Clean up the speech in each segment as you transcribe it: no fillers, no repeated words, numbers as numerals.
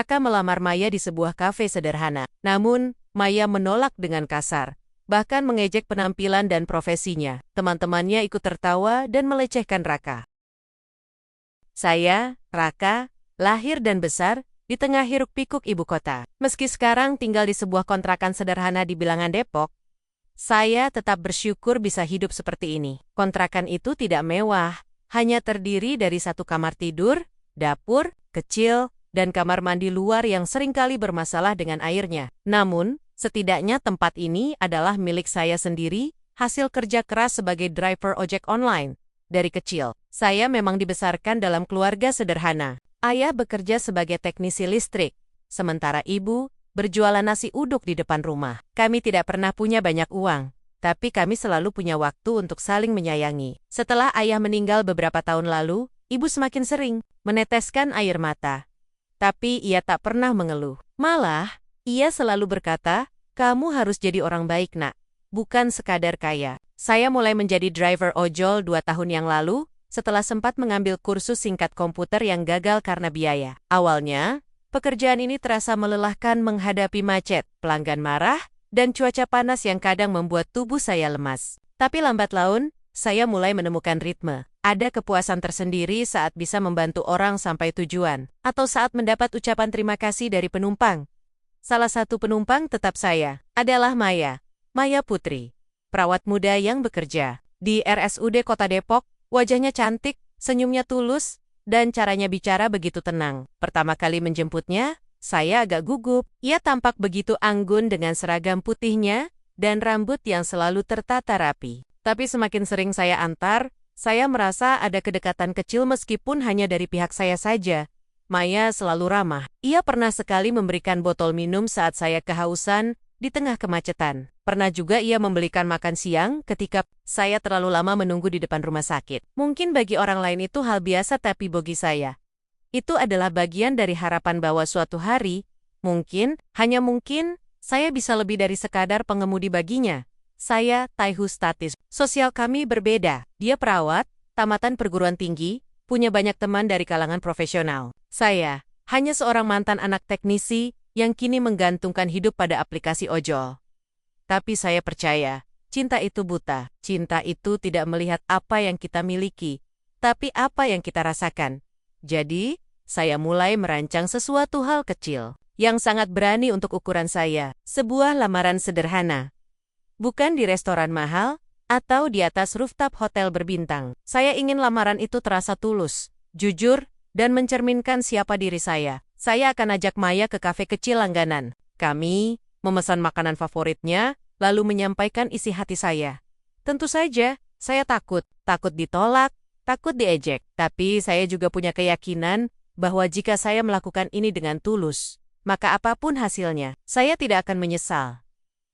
Raka melamar Maya di sebuah kafe sederhana. Namun, Maya menolak dengan kasar, bahkan mengejek penampilan dan profesinya. Teman-temannya ikut tertawa dan melecehkan Raka. Saya, Raka, lahir dan besar di tengah hiruk-pikuk ibu kota. Meski sekarang tinggal di sebuah kontrakan sederhana di bilangan Depok, saya tetap bersyukur bisa hidup seperti ini. Kontrakan itu tidak mewah, hanya terdiri dari satu kamar tidur, dapur kecil, dan kamar mandi luar yang seringkali bermasalah dengan airnya. Namun, setidaknya tempat ini adalah milik saya sendiri, hasil kerja keras sebagai driver ojek online. Dari kecil, saya memang dibesarkan dalam keluarga sederhana. Ayah bekerja sebagai teknisi listrik, sementara ibu berjualan nasi uduk di depan rumah. Kami tidak pernah punya banyak uang, tapi kami selalu punya waktu untuk saling menyayangi. Setelah ayah meninggal beberapa tahun lalu, ibu semakin sering meneteskan air mata. Tapi ia tak pernah mengeluh. Malah, ia selalu berkata, "Kamu harus jadi orang baik, nak. Bukan sekadar kaya." Saya mulai menjadi driver ojol 2 tahun yang lalu, setelah sempat mengambil kursus singkat komputer yang gagal karena biaya. Awalnya, pekerjaan ini terasa melelahkan menghadapi macet, pelanggan marah, dan cuaca panas yang kadang membuat tubuh saya lemas. Tapi lambat laun, saya mulai menemukan ritme. Ada kepuasan tersendiri saat bisa membantu orang sampai tujuan, atau saat mendapat ucapan terima kasih dari penumpang. Salah satu penumpang tetap saya, adalah Maya Putri, perawat muda yang bekerja di RSUD Kota Depok. Wajahnya cantik, senyumnya tulus, dan caranya bicara begitu tenang. Pertama kali menjemputnya, saya agak gugup. Ia tampak begitu anggun dengan seragam putihnya dan rambut yang selalu tertata rapi. Tapi semakin sering saya antar, saya merasa ada kedekatan kecil meskipun hanya dari pihak saya saja. Maya selalu ramah. Ia pernah sekali memberikan botol minum saat saya kehausan di tengah kemacetan. Pernah juga ia membelikan makan siang ketika saya terlalu lama menunggu di depan rumah sakit. Mungkin bagi orang lain itu hal biasa, tapi bagi saya, itu adalah bagian dari harapan bahwa suatu hari, mungkin, hanya mungkin, saya bisa lebih dari sekadar pengemudi baginya. Saya, Taihu Statis. Sosial kami berbeda. Dia perawat, tamatan perguruan tinggi, punya banyak teman dari kalangan profesional. Saya, hanya seorang mantan anak teknisi yang kini menggantungkan hidup pada aplikasi ojol. Tapi saya percaya, cinta itu buta. Cinta itu tidak melihat apa yang kita miliki, tapi apa yang kita rasakan. Jadi, saya mulai merancang sesuatu hal kecil, yang sangat berani untuk ukuran saya. Sebuah lamaran sederhana. Bukan di restoran mahal, atau di atas rooftop hotel berbintang. Saya ingin lamaran itu terasa tulus, jujur, dan mencerminkan siapa diri saya. Saya akan ajak Maya ke kafe kecil langganan. Kami memesan makanan favoritnya, lalu menyampaikan isi hati saya. Tentu saja, saya takut ditolak, takut diejek. Tapi saya juga punya keyakinan bahwa jika saya melakukan ini dengan tulus, maka apapun hasilnya, saya tidak akan menyesal.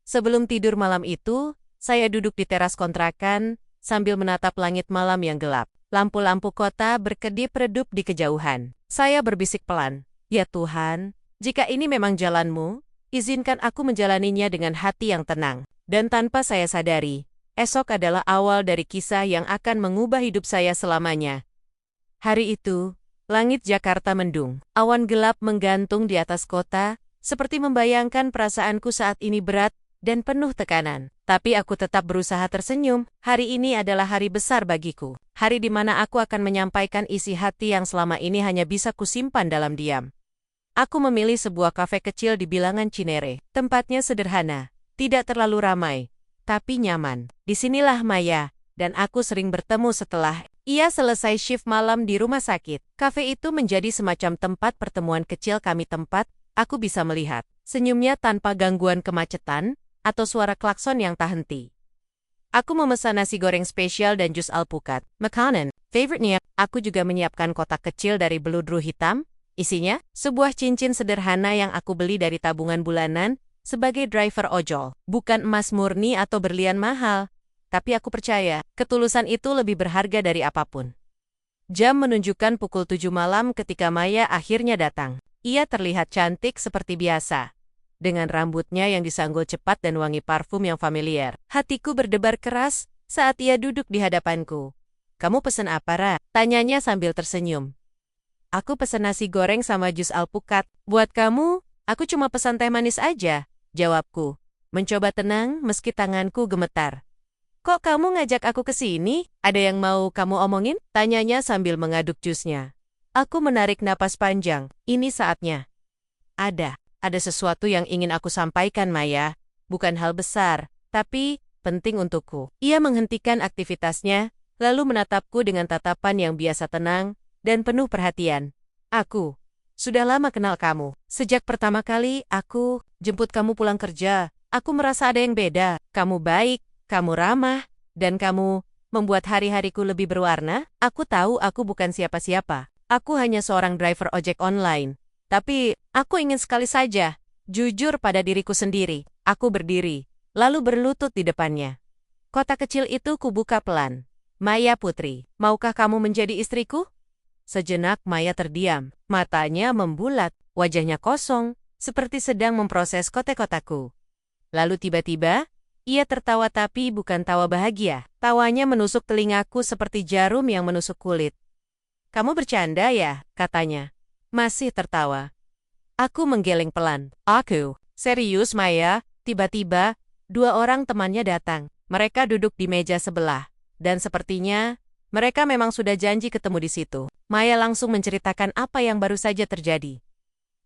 Sebelum tidur malam itu, saya duduk di teras kontrakan, sambil menatap langit malam yang gelap. Lampu-lampu kota berkedip-redup di kejauhan. Saya berbisik pelan, "Ya Tuhan, jika ini memang jalanmu, izinkan aku menjalaninya dengan hati yang tenang." Dan tanpa saya sadari, esok adalah awal dari kisah yang akan mengubah hidup saya selamanya. Hari itu, langit Jakarta mendung. Awan gelap menggantung di atas kota, seperti membayangkan perasaanku saat ini berat dan penuh tekanan. Tapi aku tetap berusaha tersenyum. Hari ini adalah hari besar bagiku. Hari di mana aku akan menyampaikan isi hati yang selama ini hanya bisa kusimpan dalam diam. Aku memilih sebuah kafe kecil di bilangan Cinere. Tempatnya sederhana, tidak terlalu ramai, tapi nyaman. Disinilah Maya dan aku sering bertemu setelah ia selesai shift malam di rumah sakit. Kafe itu menjadi semacam tempat pertemuan kecil kami. Aku bisa melihat senyumnya tanpa gangguan kemacetan atau suara klakson yang tak henti. Aku memesan nasi goreng spesial dan jus alpukat. Makanan favorite-nya. Aku juga menyiapkan kotak kecil dari beludru hitam. Isinya, sebuah cincin sederhana yang aku beli dari tabungan bulanan sebagai driver ojol. Bukan emas murni atau berlian mahal, tapi aku percaya, ketulusan itu lebih berharga dari apapun. Jam menunjukkan pukul 7 malam ketika Maya akhirnya datang. Ia terlihat cantik seperti biasa, dengan rambutnya yang disanggul cepat dan wangi parfum yang familiar. Hatiku berdebar keras saat ia duduk di hadapanku. "Kamu pesen apa, Ra?" tanyanya sambil tersenyum. Aku pesan nasi goreng sama jus alpukat. Buat kamu, aku cuma pesan teh manis aja, jawabku. Mencoba tenang meski tanganku gemetar. Kok kamu ngajak aku ke sini? Ada yang mau kamu omongin? Tanyanya sambil mengaduk jusnya. Aku menarik napas panjang. Ini saatnya. Ada sesuatu yang ingin aku sampaikan, Maya. Bukan hal besar, tapi penting untukku. Ia menghentikan aktivitasnya, lalu menatapku dengan tatapan yang biasa tenang dan penuh perhatian. Aku sudah lama kenal kamu. Sejak pertama kali aku jemput kamu pulang kerja, aku merasa ada yang beda. Kamu baik, kamu ramah, dan kamu membuat hari-hariku lebih berwarna. Aku tahu aku bukan siapa-siapa. Aku hanya seorang driver ojek online. Tapi aku ingin sekali saja jujur pada diriku sendiri. Aku berdiri, lalu berlutut di depannya. Kotak kecil itu kubuka pelan. Maya Putri, maukah kamu menjadi istriku? Sejenak Maya terdiam, matanya membulat, wajahnya kosong, seperti sedang memproses kotak-kotakku. Lalu tiba-tiba, ia tertawa tapi bukan tawa bahagia. Tawanya menusuk telingaku seperti jarum yang menusuk kulit. Kamu bercanda ya, katanya. Masih tertawa. Aku menggeleng pelan. Aku, serius Maya? Tiba-tiba, dua orang temannya datang. Mereka duduk di meja sebelah. Dan sepertinya, mereka memang sudah janji ketemu di situ. Maya langsung menceritakan apa yang baru saja terjadi.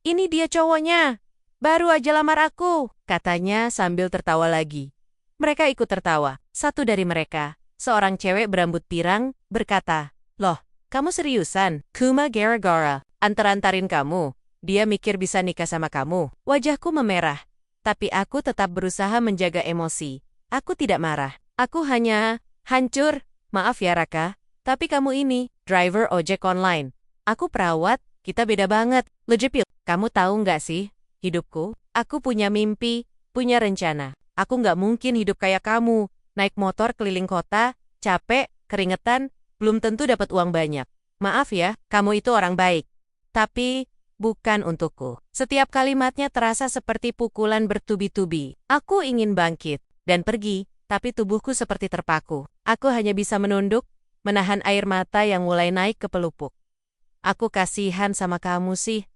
Ini dia cowoknya. Baru aja lamar aku, katanya sambil tertawa lagi. Mereka ikut tertawa. Satu dari mereka, seorang cewek berambut pirang, berkata, "Loh, kamu seriusan? Kuma gara-gara antar-antarin kamu. Dia mikir bisa nikah sama kamu." Wajahku memerah. Tapi aku tetap berusaha menjaga emosi. Aku tidak marah. Aku hanya hancur. Maaf ya Raka, tapi kamu ini driver ojek online. Aku perawat, kita beda banget. Lejepil, kamu tahu nggak sih? Hidupku, aku punya mimpi, punya rencana. Aku nggak mungkin hidup kayak kamu. Naik motor keliling kota, capek, keringetan, belum tentu dapat uang banyak. Maaf ya, kamu itu orang baik. Tapi bukan untukku. Setiap kalimatnya terasa seperti pukulan bertubi-tubi. Aku ingin bangkit dan pergi, tapi tubuhku seperti terpaku. Aku hanya bisa menunduk, menahan air mata yang mulai naik ke pelupuk. Aku kasihan sama kamu sih.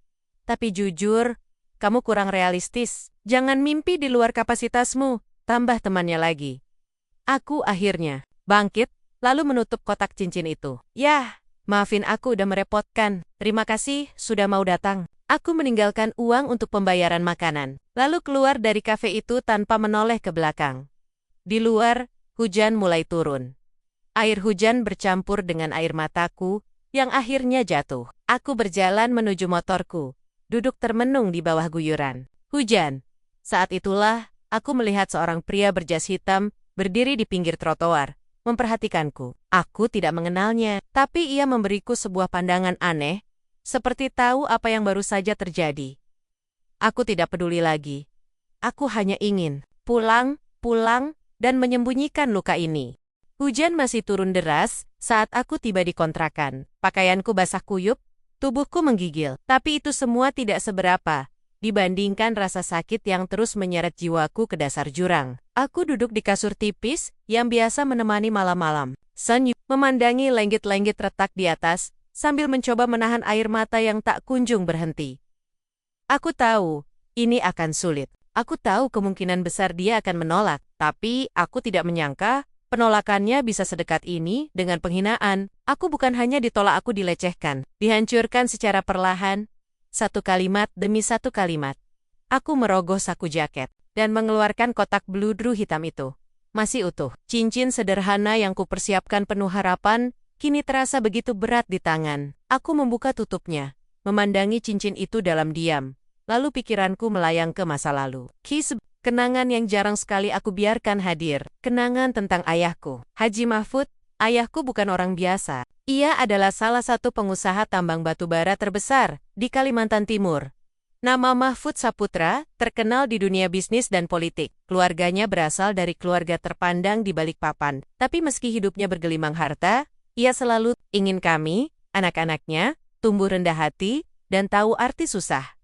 Tapi jujur, kamu kurang realistis. Jangan mimpi di luar kapasitasmu, tambah temannya lagi. Aku akhirnya bangkit, lalu menutup kotak cincin itu. Yah, maafin aku udah merepotkan. Terima kasih sudah mau datang. Aku meninggalkan uang untuk pembayaran makanan, lalu keluar dari kafe itu tanpa menoleh ke belakang. Di luar, hujan mulai turun. Air hujan bercampur dengan air mataku, yang akhirnya jatuh. Aku berjalan menuju motorku, duduk termenung di bawah guyuran hujan. Saat itulah, aku melihat seorang pria berjas hitam berdiri di pinggir trotoar, memperhatikanku. Aku tidak mengenalnya, tapi ia memberiku sebuah pandangan aneh, seperti tahu apa yang baru saja terjadi. Aku tidak peduli lagi. Aku hanya ingin pulang, dan menyembunyikan luka ini. Hujan masih turun deras saat aku tiba di kontrakan. Pakaianku basah kuyup, tubuhku menggigil. Tapi itu semua tidak seberapa dibandingkan rasa sakit yang terus menyeret jiwaku ke dasar jurang. Aku duduk di kasur tipis yang biasa menemani malam-malam. Sun memandangi lenggit-lenggit retak di atas sambil mencoba menahan air mata yang tak kunjung berhenti. Aku tahu ini akan sulit. Aku tahu kemungkinan besar dia akan menolak, tapi aku tidak menyangka penolakannya bisa sedekat ini dengan penghinaan. Aku bukan hanya ditolak, aku dilecehkan, dihancurkan secara perlahan, satu kalimat demi satu kalimat. Aku merogoh saku jaket dan mengeluarkan kotak bludru hitam itu. Masih utuh. Cincin sederhana yang kupersiapkan penuh harapan, kini terasa begitu berat di tangan. Aku membuka tutupnya, memandangi cincin itu dalam diam. Lalu pikiranku melayang ke masa lalu. Kenangan yang jarang sekali aku biarkan hadir. Kenangan tentang ayahku. Haji Mahfud, ayahku bukan orang biasa. Ia adalah salah satu pengusaha tambang batubara terbesar di Kalimantan Timur. Nama Mahfud Saputra terkenal di dunia bisnis dan politik. Keluarganya berasal dari keluarga terpandang di Balikpapan. Tapi meski hidupnya bergelimang harta, ia selalu ingin kami, anak-anaknya, tumbuh rendah hati dan tahu arti susah.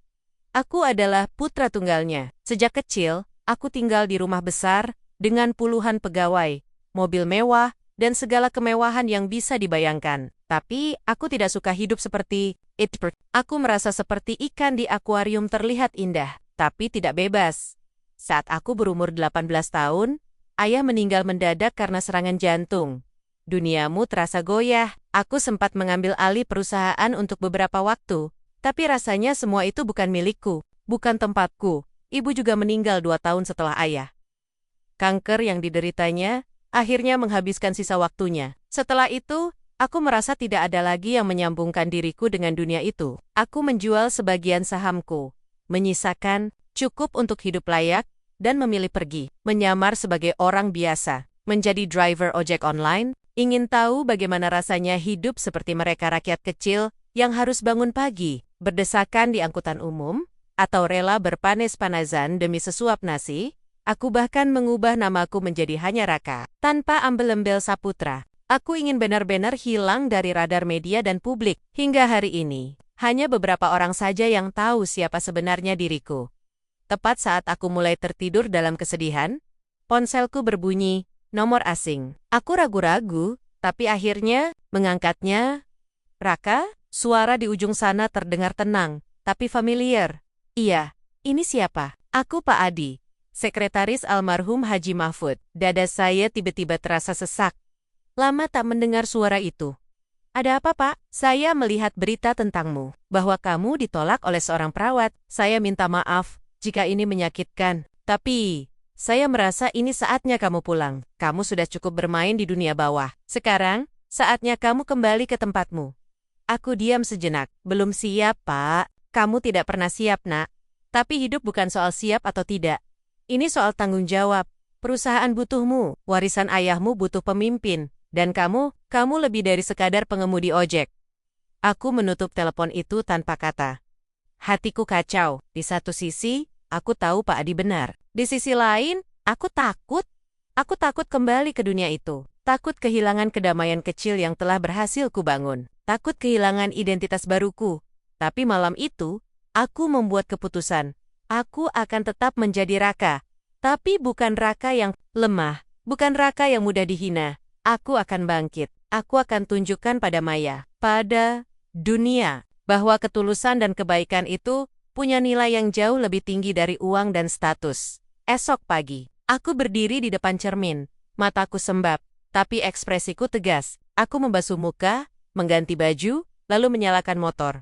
Aku adalah putra tunggalnya. Sejak kecil, aku tinggal di rumah besar dengan puluhan pegawai, mobil mewah, dan segala kemewahan yang bisa dibayangkan. Tapi, aku tidak suka hidup seperti Aku merasa seperti ikan di akuarium terlihat indah, tapi tidak bebas. Saat aku berumur 18 tahun, ayah meninggal mendadak karena serangan jantung. Duniamu terasa goyah. Aku sempat mengambil alih perusahaan untuk beberapa waktu, tapi rasanya semua itu bukan milikku, bukan tempatku. Ibu juga meninggal 2 tahun setelah ayah. Kanker yang dideritanya akhirnya menghabiskan sisa waktunya. Setelah itu, aku merasa tidak ada lagi yang menyambungkan diriku dengan dunia itu. Aku menjual sebagian sahamku, menyisakan cukup untuk hidup layak, dan memilih pergi, menyamar sebagai orang biasa, menjadi driver ojek online, ingin tahu bagaimana rasanya hidup seperti mereka rakyat kecil yang harus bangun pagi, berdesakan di angkutan umum, atau rela berpanas-panasan demi sesuap nasi. Aku bahkan mengubah namaku menjadi hanya Raka, tanpa embel-embel Saputra. Aku ingin benar-benar hilang dari radar media dan publik. Hingga hari ini, hanya beberapa orang saja yang tahu siapa sebenarnya diriku. Tepat saat aku mulai tertidur dalam kesedihan, ponselku berbunyi, nomor asing. Aku ragu-ragu, tapi akhirnya mengangkatnya. Raka, suara di ujung sana terdengar tenang, tapi familiar. Iya, ini siapa? Aku Pak Adi, sekretaris almarhum Haji Mahfud. Dada saya tiba-tiba terasa sesak. Lama tak mendengar suara itu. Ada apa, Pak? Saya melihat berita tentangmu, bahwa kamu ditolak oleh seorang perawat. Saya minta maaf jika ini menyakitkan, tapi saya merasa ini saatnya kamu pulang. Kamu sudah cukup bermain di dunia bawah. Sekarang, saatnya kamu kembali ke tempatmu. Aku diam sejenak. Belum siap, Pak. Kamu tidak pernah siap, Nak. Tapi hidup bukan soal siap atau tidak. Ini soal tanggung jawab. Perusahaan butuhmu, warisan ayahmu butuh pemimpin, dan kamu lebih dari sekadar pengemudi ojek. Aku menutup telepon itu tanpa kata. Hatiku kacau. Di satu sisi, aku tahu Pak Adi benar. Di sisi lain, aku takut. Aku takut kembali ke dunia itu. Takut kehilangan kedamaian kecil yang telah berhasil kubangun. Takut kehilangan identitas baruku. Tapi malam itu, aku membuat keputusan. Aku akan tetap menjadi Raka. Tapi bukan Raka yang lemah. Bukan Raka yang mudah dihina. Aku akan bangkit. Aku akan tunjukkan pada Maya, pada dunia, bahwa ketulusan dan kebaikan itu punya nilai yang jauh lebih tinggi dari uang dan status. Esok pagi, aku berdiri di depan cermin. Mataku sembab, tapi ekspresiku tegas. Aku membasuh muka, mengganti baju, lalu menyalakan motor.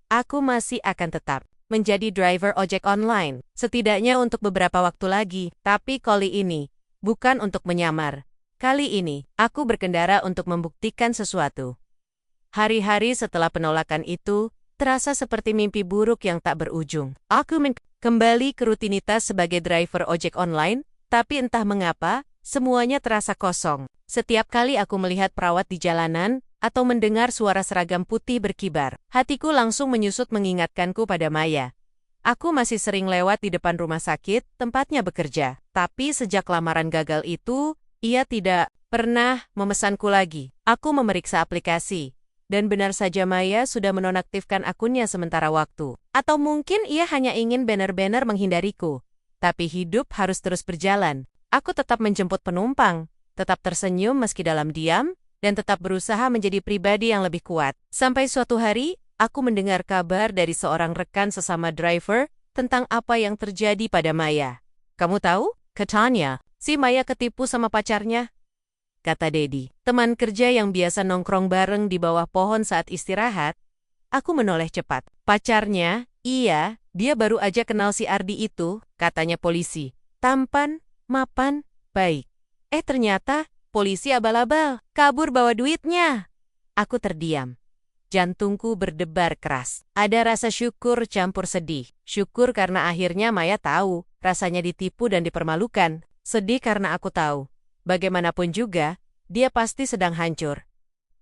Aku masih akan tetap menjadi driver ojek online, setidaknya untuk beberapa waktu lagi. Tapi kali ini, bukan untuk menyamar. Kali ini, aku berkendara untuk membuktikan sesuatu. Hari-hari setelah penolakan itu, terasa seperti mimpi buruk yang tak berujung. Aku kembali ke rutinitas sebagai driver ojek online, tapi entah mengapa, semuanya terasa kosong. Setiap kali aku melihat perawat di jalanan, atau mendengar suara seragam putih berkibar, hatiku langsung menyusut mengingatkanku pada Maya. Aku masih sering lewat di depan rumah sakit, tempatnya bekerja. Tapi sejak lamaran gagal itu, ia tidak pernah memesanku lagi. Aku memeriksa aplikasi, dan benar saja Maya sudah menonaktifkan akunnya sementara waktu. Atau mungkin ia hanya ingin benar-benar menghindariku. Tapi hidup harus terus berjalan. Aku tetap menjemput penumpang, tetap tersenyum meski dalam diam, dan tetap berusaha menjadi pribadi yang lebih kuat. Sampai suatu hari, aku mendengar kabar dari seorang rekan sesama driver tentang apa yang terjadi pada Maya. Kamu tahu? Katanya, si Maya ketipu sama pacarnya. Kata Dedi, teman kerja yang biasa nongkrong bareng di bawah pohon saat istirahat. Aku menoleh cepat. Pacarnya? Iya, dia baru aja kenal si Ardi itu, katanya polisi. Tampan, mapan, baik. Ternyata polisi abal-abal, kabur bawa duitnya. Aku terdiam. Jantungku berdebar keras. Ada rasa syukur campur sedih. Syukur karena akhirnya Maya tahu, rasanya ditipu dan dipermalukan. Sedih karena aku tahu. Bagaimanapun juga, dia pasti sedang hancur.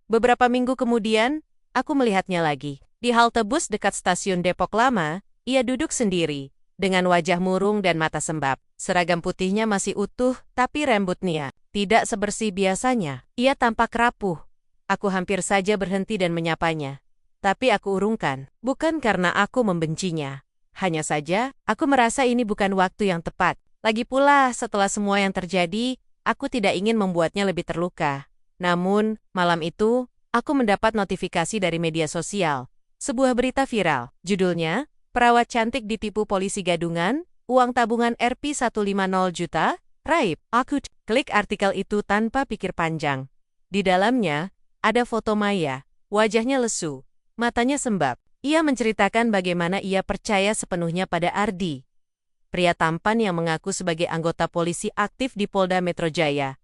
Beberapa minggu kemudian, aku melihatnya lagi. Di halte bus dekat stasiun Depok Lama, ia duduk sendiri, dengan wajah murung dan mata sembab. Seragam putihnya masih utuh, tapi rambutnya tidak sebersih biasanya. Ia tampak rapuh. Aku hampir saja berhenti dan menyapanya. Tapi aku urungkan, bukan karena aku membencinya. Hanya saja, aku merasa ini bukan waktu yang tepat. Lagi pula, setelah semua yang terjadi, aku tidak ingin membuatnya lebih terluka. Namun, malam itu, aku mendapat notifikasi dari media sosial. Sebuah berita viral. Judulnya, perawat cantik ditipu polisi gadungan, uang tabungan Rp150 juta, raib. Aku klik artikel itu tanpa pikir panjang. Di dalamnya, ada foto Maya. Wajahnya lesu, matanya sembab. Ia menceritakan bagaimana ia percaya sepenuhnya pada Ardi, pria tampan yang mengaku sebagai anggota polisi aktif di Polda Metro Jaya.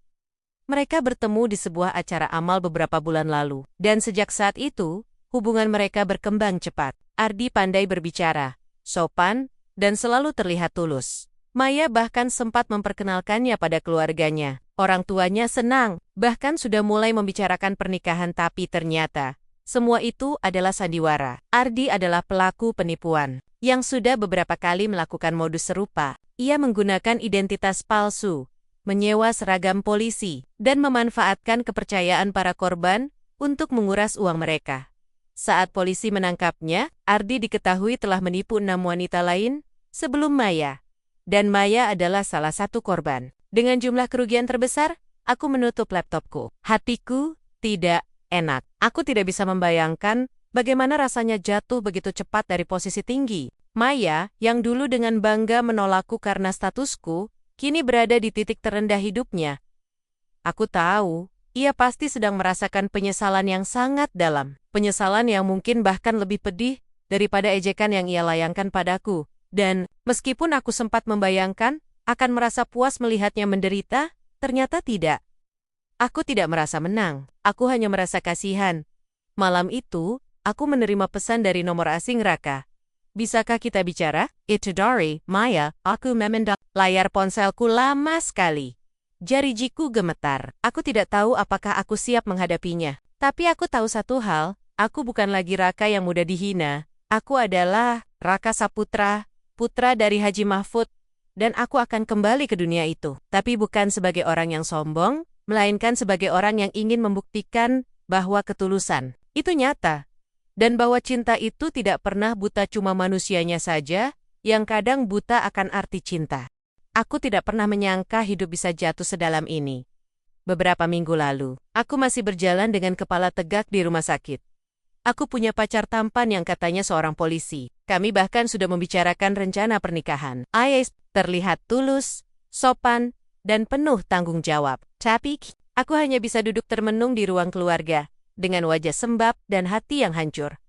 Mereka bertemu di sebuah acara amal beberapa bulan lalu, dan sejak saat itu, hubungan mereka berkembang cepat. Ardi pandai berbicara, sopan, dan selalu terlihat tulus. Maya bahkan sempat memperkenalkannya pada keluarganya. Orang tuanya senang, bahkan sudah mulai membicarakan pernikahan, tapi ternyata semua itu adalah sandiwara. Ardi adalah pelaku penipuan yang sudah beberapa kali melakukan modus serupa. Ia menggunakan identitas palsu, menyewa seragam polisi, dan memanfaatkan kepercayaan para korban untuk menguras uang mereka. Saat polisi menangkapnya, Ardi diketahui telah menipu 6 wanita lain sebelum Maya. Dan Maya adalah salah satu korban. Dengan jumlah kerugian terbesar, aku menutup laptopku. Hatiku tidak enak. Aku tidak bisa membayangkan bagaimana rasanya jatuh begitu cepat dari posisi tinggi. Maya, yang dulu dengan bangga menolakku karena statusku, kini berada di titik terendah hidupnya. Aku tahu, ia pasti sedang merasakan penyesalan yang sangat dalam. Penyesalan yang mungkin bahkan lebih pedih daripada ejekan yang ia layangkan padaku. Dan, meskipun aku sempat membayangkan, akan merasa puas melihatnya menderita, ternyata tidak. Aku tidak merasa menang, aku hanya merasa kasihan. Malam itu, aku menerima pesan dari nomor asing Raka. Bisakah kita bicara? Itu Dari, Maya, aku memendam. Layar ponselku lama sekali. Jari jiku gemetar. Aku tidak tahu apakah aku siap menghadapinya. Tapi aku tahu satu hal, aku bukan lagi Raka yang mudah dihina. Aku adalah Raka Saputra, putra dari Haji Mahfud, dan aku akan kembali ke dunia itu. Tapi bukan sebagai orang yang sombong, melainkan sebagai orang yang ingin membuktikan bahwa ketulusan itu nyata. Dan bahwa cinta itu tidak pernah buta, cuma manusianya saja yang kadang buta akan arti cinta. Aku tidak pernah menyangka hidup bisa jatuh sedalam ini. Beberapa minggu lalu, aku masih berjalan dengan kepala tegak di rumah sakit. Aku punya pacar tampan yang katanya seorang polisi. Kami bahkan sudah membicarakan rencana pernikahan. Ais terlihat tulus, sopan, dan penuh tanggung jawab. Tapi, aku hanya bisa duduk termenung di ruang keluarga, dengan wajah sembab dan hati yang hancur.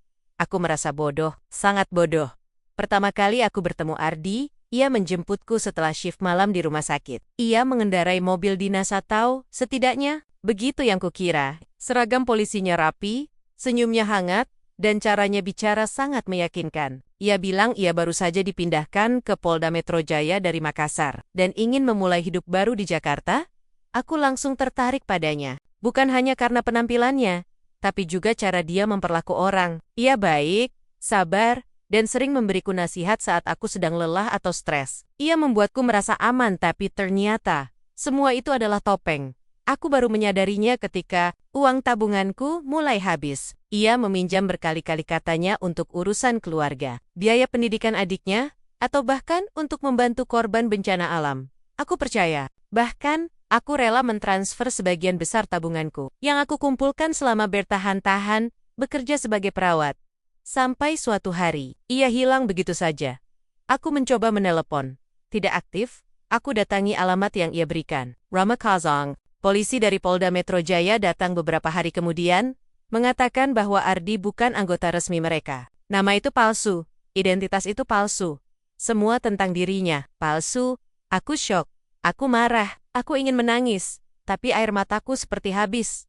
Aku merasa bodoh, sangat bodoh. Pertama kali aku bertemu Ardi, ia menjemputku setelah shift malam di rumah sakit. Ia mengendarai mobil dinas atau, setidaknya, begitu yang kukira. Seragam polisinya rapi, senyumnya hangat, dan caranya bicara sangat meyakinkan. Ia bilang ia baru saja dipindahkan ke Polda Metro Jaya dari Makassar, dan ingin memulai hidup baru di Jakarta. Aku langsung tertarik padanya. Bukan hanya karena penampilannya, tapi juga cara dia memperlaku orang. Ia baik, sabar, dan sering memberiku nasihat saat aku sedang lelah atau stres. Ia membuatku merasa aman, tapi ternyata semua itu adalah topeng. Aku baru menyadarinya ketika uang tabunganku mulai habis. Ia meminjam berkali-kali katanya untuk urusan keluarga, biaya pendidikan adiknya, atau bahkan untuk membantu korban bencana alam. Aku percaya, bahkan aku rela mentransfer sebagian besar tabunganku yang aku kumpulkan selama bertahan-tahan bekerja sebagai perawat. Sampai suatu hari, ia hilang begitu saja. Aku mencoba menelepon. Tidak aktif, aku datangi alamat yang ia berikan. Rama Kazong, polisi dari Polda Metro Jaya datang beberapa hari kemudian, mengatakan bahwa Ardi bukan anggota resmi mereka. Nama itu palsu, identitas itu palsu. Semua tentang dirinya, palsu. Aku syok, aku marah, aku ingin menangis, tapi air mataku seperti habis.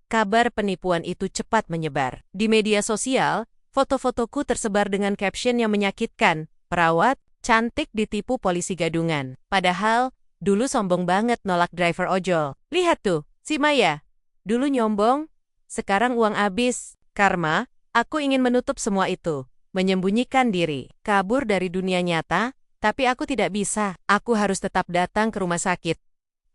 Kabar penipuan itu cepat menyebar. Di media sosial, foto-fotoku tersebar dengan caption yang menyakitkan. Perawat, cantik ditipu polisi gadungan. Padahal, dulu sombong banget nolak driver ojol. Lihat tuh, si Maya. Dulu nyombong, sekarang uang habis. Karma, aku ingin menutup semua itu. Menyembunyikan diri. Kabur dari dunia nyata, tapi aku tidak bisa. Aku harus tetap datang ke rumah sakit.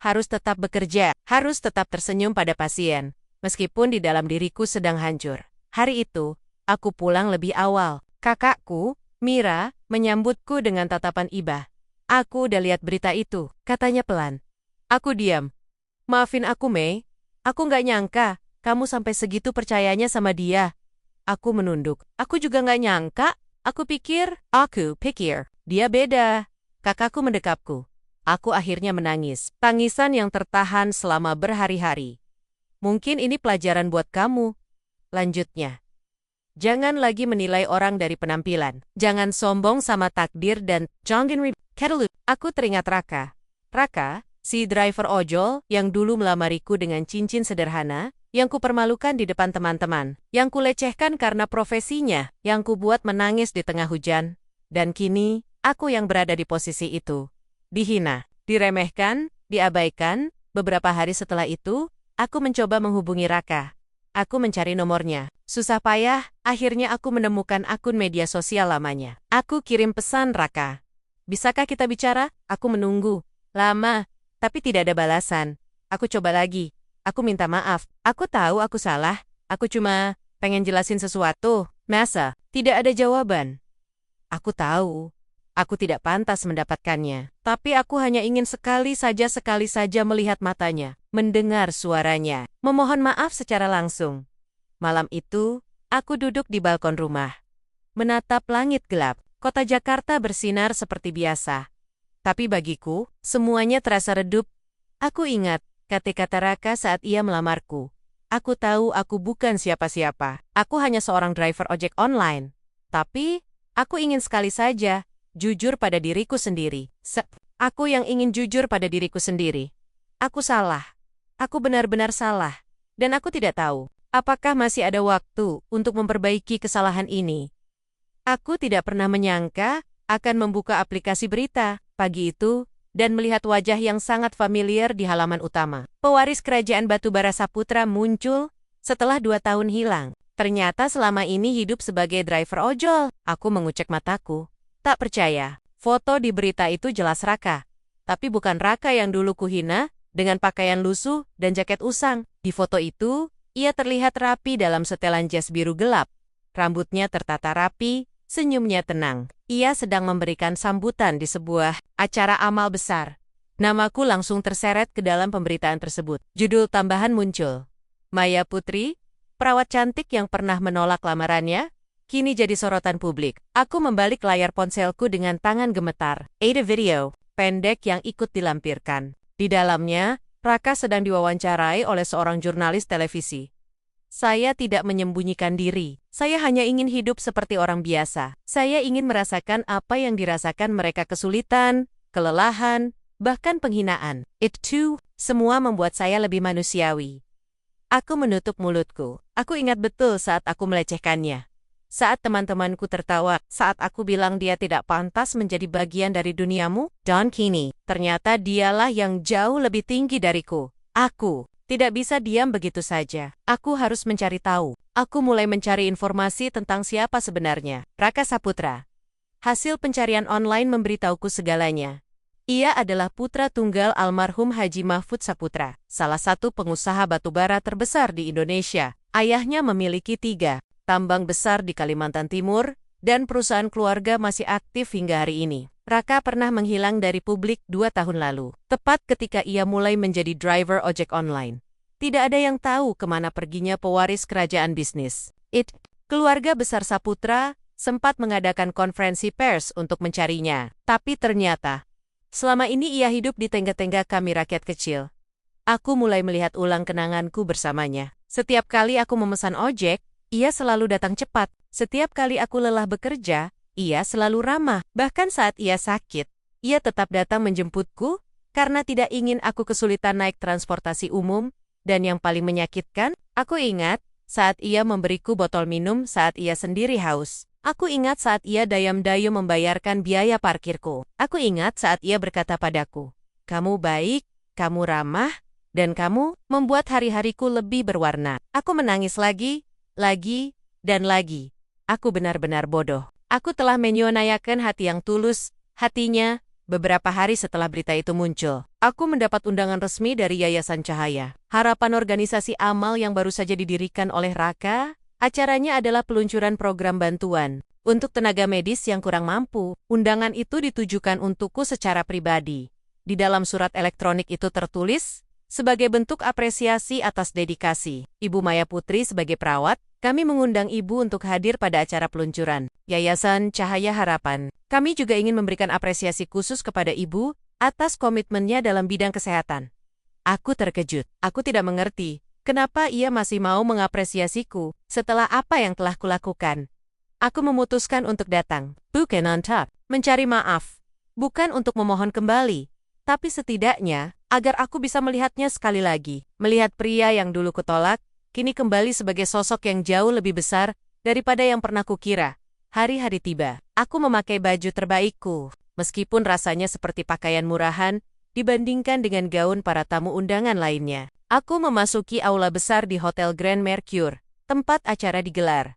Harus tetap bekerja. Harus tetap tersenyum pada pasien. Meskipun di dalam diriku sedang hancur. Hari itu, aku pulang lebih awal. Kakakku, Mira, menyambutku dengan tatapan iba. Aku udah lihat berita itu, katanya pelan. Aku diam. Maafin aku, Mei. Aku nggak nyangka, kamu sampai segitu percayanya sama dia. Aku menunduk. Aku juga nggak nyangka. Aku pikir, dia beda. Kakakku mendekapku. Aku akhirnya menangis. Tangisan yang tertahan selama berhari-hari. Mungkin ini pelajaran buat kamu. Lanjutnya. Jangan lagi menilai orang dari penampilan. Jangan sombong sama takdir dan jangan ketelut. Aku teringat Raka. Raka, si driver ojol yang dulu melamariku dengan cincin sederhana, yang kupermalukan di depan teman-teman, yang kulecehkan karena profesinya, yang kubuat menangis di tengah hujan. Dan kini, aku yang berada di posisi itu. Dihina, diremehkan, diabaikan. Beberapa hari setelah itu, aku mencoba menghubungi Raka. Aku mencari nomornya. Susah payah, akhirnya aku menemukan akun media sosial lamanya. Aku kirim pesan Raka. Bisakah kita bicara? Aku menunggu. Lama, tapi tidak ada balasan. Aku coba lagi. Aku minta maaf. Aku tahu aku salah. Aku cuma pengen jelasin sesuatu. Masa? Tidak ada jawaban. Aku tahu. Aku tidak pantas mendapatkannya. Tapi aku hanya ingin sekali saja melihat matanya. Mendengar suaranya. Memohon maaf secara langsung. Malam itu, aku duduk di balkon rumah. Menatap langit gelap. Kota Jakarta bersinar seperti biasa. Tapi bagiku, semuanya terasa redup. Aku ingat kata-kata Raka saat ia melamarku. Aku tahu aku bukan siapa-siapa. Aku hanya seorang driver ojek online. Tapi, aku ingin sekali saja jujur pada diriku sendiri. Aku yang ingin jujur pada diriku sendiri. Aku salah. Aku benar-benar salah. Dan aku tidak tahu, apakah masih ada waktu untuk memperbaiki kesalahan ini. Aku tidak pernah menyangka akan membuka aplikasi berita pagi itu dan melihat wajah yang sangat familiar di halaman utama. Pewaris Kerajaan Batubara Saputra muncul setelah 2 tahun hilang. Ternyata selama ini hidup sebagai driver ojol. Aku mengucek mataku. Tak percaya. Foto di berita itu jelas Raka. Tapi bukan Raka yang dulu kuhina dengan pakaian lusuh dan jaket usang. Di foto itu, ia terlihat rapi dalam setelan jas biru gelap. Rambutnya tertata rapi, senyumnya tenang. Ia sedang memberikan sambutan di sebuah acara amal besar. Namaku langsung terseret ke dalam pemberitaan tersebut. Judul tambahan muncul. Maya Putri, perawat cantik yang pernah menolak lamarannya, kini jadi sorotan publik. Aku membalik layar ponselku dengan tangan gemetar. Ada video pendek yang ikut dilampirkan. Di dalamnya, Raka sedang diwawancarai oleh seorang jurnalis televisi. Saya tidak menyembunyikan diri. Saya hanya ingin hidup seperti orang biasa. Saya ingin merasakan apa yang dirasakan mereka, kesulitan, kelelahan, bahkan penghinaan. Itu semua membuat saya lebih manusiawi. Aku menutup mulutku. Aku ingat betul saat aku melecehkannya. Saat teman-temanku tertawa, saat aku bilang dia tidak pantas menjadi bagian dari duniamu, dan kini, ternyata dialah yang jauh lebih tinggi dariku. Aku tidak bisa diam begitu saja. Aku harus mencari tahu. Aku mulai mencari informasi tentang siapa sebenarnya Raka Saputra. Hasil pencarian online memberitahuku segalanya. Ia adalah putra tunggal almarhum Haji Mahfud Saputra, salah satu pengusaha batubara terbesar di Indonesia. Ayahnya memiliki 3 tambang besar di Kalimantan Timur, dan perusahaan keluarga masih aktif hingga hari ini. Raka pernah menghilang dari publik 2 tahun lalu, tepat ketika ia mulai menjadi driver ojek online. Tidak ada yang tahu kemana perginya pewaris kerajaan bisnis. Keluarga besar Saputra sempat mengadakan konferensi pers untuk mencarinya. Tapi ternyata, selama ini ia hidup di tengga-tengga kami rakyat kecil. Aku mulai melihat ulang kenanganku bersamanya. Setiap kali aku memesan ojek, ia selalu datang cepat. Setiap kali aku lelah bekerja, ia selalu ramah. Bahkan saat ia sakit, ia tetap datang menjemputku karena tidak ingin aku kesulitan naik transportasi umum. Dan yang paling menyakitkan, aku ingat saat ia memberiku botol minum saat ia sendiri haus. Aku ingat saat ia dayam-dayum membayarkan biaya parkirku. Aku ingat saat ia berkata padaku, "Kamu baik, kamu ramah, dan kamu membuat hari-hariku lebih berwarna." Aku menangis lagi, dan lagi. Aku benar-benar bodoh. Aku telah menyia-nyiakan hati yang tulus, hatinya. Beberapa hari setelah berita itu muncul, aku mendapat undangan resmi dari Yayasan Cahaya. Harapan organisasi amal yang baru saja didirikan oleh Raka. Acaranya adalah peluncuran program bantuan untuk tenaga medis yang kurang mampu. Undangan itu ditujukan untukku secara pribadi. Di dalam surat elektronik itu tertulis, Sebagai bentuk apresiasi atas dedikasi, Ibu Maya Putri sebagai perawat, kami mengundang Ibu untuk hadir pada acara peluncuran Yayasan Cahaya Harapan. Kami juga ingin memberikan apresiasi khusus kepada Ibu atas komitmennya dalam bidang kesehatan. Aku terkejut. Aku tidak mengerti kenapa ia masih mau mengapresiasiku setelah apa yang telah kulakukan. Aku memutuskan untuk datang, bukan on top, mencari maaf, bukan untuk memohon kembali, tapi setidaknya agar aku bisa melihatnya sekali lagi. Melihat pria yang dulu kutolak, kini kembali sebagai sosok yang jauh lebih besar daripada yang pernah kukira. Hari-hari tiba, aku memakai baju terbaikku, meskipun rasanya seperti pakaian murahan dibandingkan dengan gaun para tamu undangan lainnya. Aku memasuki aula besar di Hotel Grand Mercure, tempat acara digelar.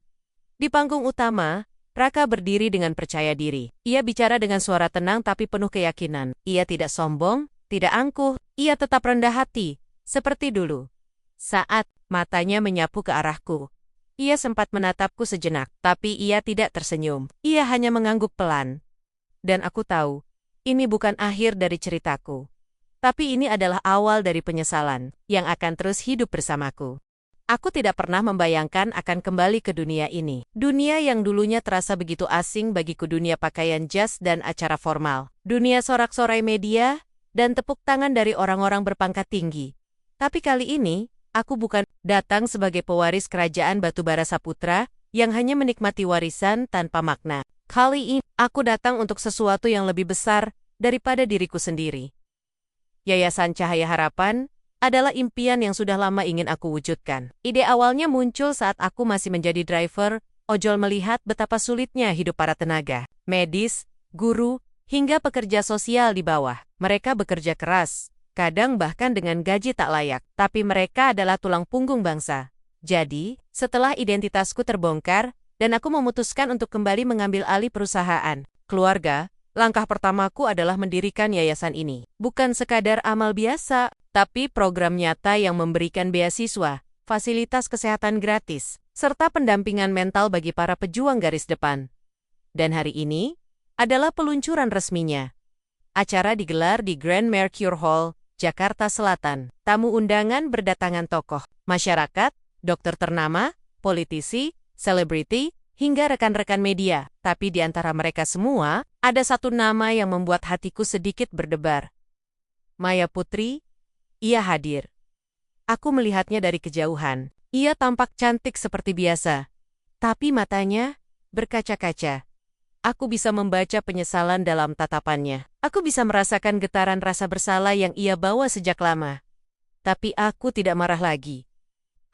Di panggung utama, Raka berdiri dengan percaya diri. Ia bicara dengan suara tenang tapi penuh keyakinan. Ia tidak sombong, tidak angkuh, ia tetap rendah hati, seperti dulu. Saat matanya menyapu ke arahku, ia sempat menatapku sejenak, tapi ia tidak tersenyum. Ia hanya mengangguk pelan. Dan aku tahu, ini bukan akhir dari ceritaku. Tapi ini adalah awal dari penyesalan, yang akan terus hidup bersamaku. Aku tidak pernah membayangkan akan kembali ke dunia ini. Dunia yang dulunya terasa begitu asing bagiku, dunia pakaian jas dan acara formal. Dunia sorak-sorai media dan tepuk tangan dari orang-orang berpangkat tinggi. Tapi kali ini, aku bukan datang sebagai pewaris kerajaan Batubara Saputra yang hanya menikmati warisan tanpa makna. Kali ini, aku datang untuk sesuatu yang lebih besar daripada diriku sendiri. Yayasan Cahaya Harapan adalah impian yang sudah lama ingin aku wujudkan. Ide awalnya muncul saat aku masih menjadi driver ojol, melihat betapa sulitnya hidup para tenaga medis, guru, hingga pekerja sosial di bawah. Mereka bekerja keras, kadang bahkan dengan gaji tak layak, tapi mereka adalah tulang punggung bangsa. Jadi, setelah identitasku terbongkar, dan aku memutuskan untuk kembali mengambil alih perusahaan keluarga, langkah pertamaku adalah mendirikan yayasan ini. Bukan sekadar amal biasa, tapi program nyata yang memberikan beasiswa, fasilitas kesehatan gratis, serta pendampingan mental bagi para pejuang garis depan. Dan hari ini adalah peluncuran resminya. Acara digelar di Grand Mercure Hall, Jakarta Selatan. Tamu undangan berdatangan tokoh masyarakat, dokter ternama, politisi, selebriti, hingga rekan-rekan media. Tapi di antara mereka semua, ada satu nama yang membuat hatiku sedikit berdebar. Maya Putri, ia hadir. Aku melihatnya dari kejauhan. Ia tampak cantik seperti biasa, tapi matanya berkaca-kaca. Aku bisa membaca penyesalan dalam tatapannya. Aku bisa merasakan getaran rasa bersalah yang ia bawa sejak lama. Tapi aku tidak marah lagi.